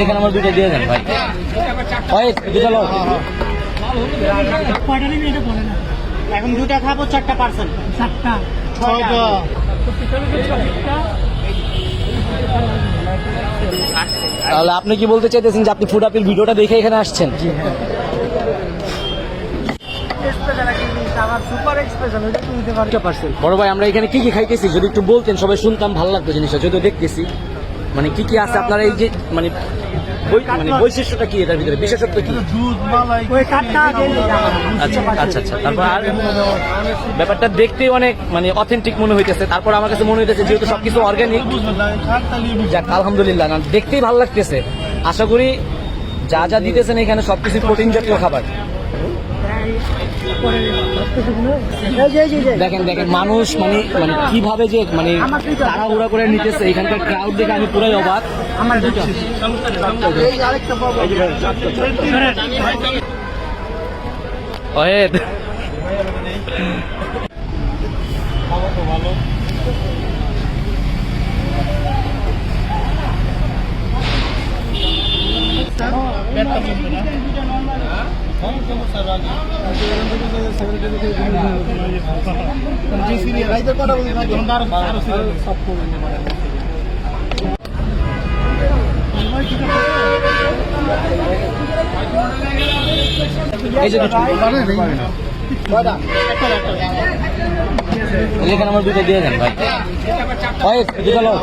এখানে আমার দুটো দিয়ে দেন ভাই। দুটো লোক এখন দুটা খাবো, 4টা পার্সেন্ট, 4টা 6টা। তাহলে আপনি কি বলতে চাইতেছেন যে আপনি ফুড আপিল ভিডিওটা দেখে এখানে আসছেন? বড় ভাই, আমরা এখানে কি কি খাইতেছি যদি একটু বলতেন, সবাই শুনতাম, ভালো লাগতো জিনিসটা, যদিও দেখতেছি মানে কি কি আছে আপনার এই যে মানে বৈশিষ্ট্যটা কি, এটার ভিতরে বিশেষত্ব কি? আচ্ছা আচ্ছা আচ্ছা। তারপর আর ব্যাপারটা দেখতেই অনেক মানে অথেন্টিক মনে হইতেছে। তারপর আমার কাছে মনে হইতেছে যেহেতু সবকিছু অর্গানিক, যাক আলহামদুলিল্লাহ, না দেখতেই ভালো লাগতেছে। আশা করি যা যা দিতেছেন এখানে সবকিছু প্রোটিন জাতীয় খাবার। দেখেন দেখেন মানুষ মানে কিভাবে যে মানে তাড়াহুড়া করে নিতেছে, এখানকার ক্রাউড দেখে আমি পুরাই অবাক। ওয়েট এখানে আমার দুটো দিয়ে দেন ভাই। দুটো লোক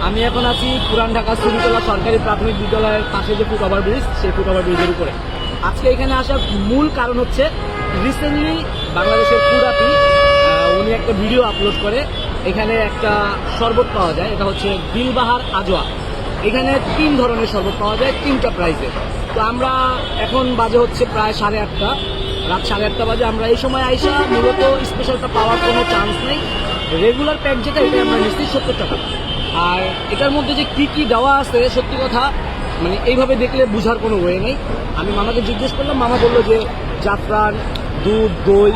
আমি এখন আছি পুরান ঢাকা শ্রীতলা সরকারি প্রাথমিক বিদ্যালয়ের পাশে যে ফুট ওভার ব্রিজ, সেই ফুট ওভার ব্রিজের উপরে। আজকে এখানে আসার মূল কারণ হচ্ছে রিসেন্টলি বাংলাদেশের ফুড আপি উনি একটা ভিডিও আপলোড করে, এখানে একটা শরবত পাওয়া যায়, এটা হচ্ছে দিলবাহার আজোয়া। এখানে 3 ধরনের শরবত পাওয়া যায় 3টা প্রাইসে। তো আমরা এখন বাজে হচ্ছে প্রায় 8:30, রাত 8:30 বাজে। আমরা এই সময় আইসা মূলত স্পেশালটা পাওয়ার কোনো চান্স নেই। রেগুলার প্যাক যেটা, এটা আমরা নিচ্ছি 70 টাকা। আর এটার মধ্যে যে কি কি দেওয়া আছে সত্যি কথা মানে এইভাবে দেখলে বোঝার কোনো ওয়ে নেই। আমি মামাকে জিজ্ঞেস করলাম, মামা বললো যে জাফরান, দুধ, দই,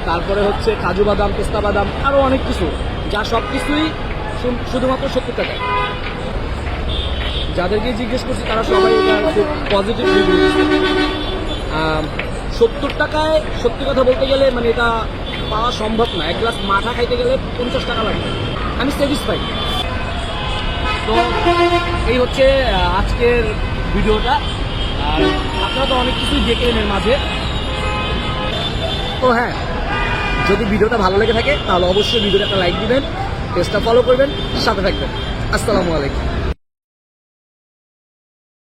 তারপরে হচ্ছে কাজু বাদাম, পেস্তা বাদাম, আরও অনেক কিছু, যা সব কিছুই শুধুমাত্র 70 টাকায়। যাদেরকে জিজ্ঞেস করছি তারা সবাই এটা খুব পজিটিভ রিভিউ দিচ্ছে। 70 টাকায় সত্যি কথা বলতে গেলে মানে এটা পাওয়া সম্ভব না। এক গ্লাস মাঠা খাইতে গেলে 50 টাকা লাগবে। আমি স্যাটিসফাইড। তো এই হচ্ছে আজকের ভিডিওটা। আর আপনারা তো অনেক কিছুই দেখলেন এর মাঝে। তো হ্যাঁ, যদি ভিডিওটা ভালো লেগে থাকে তাহলে অবশ্যই ভিডিওটা একটা লাইক দিবেন, পেজটা ফলো করবেন, সাথে থাকবেন। আসসালামু আলাইকুম।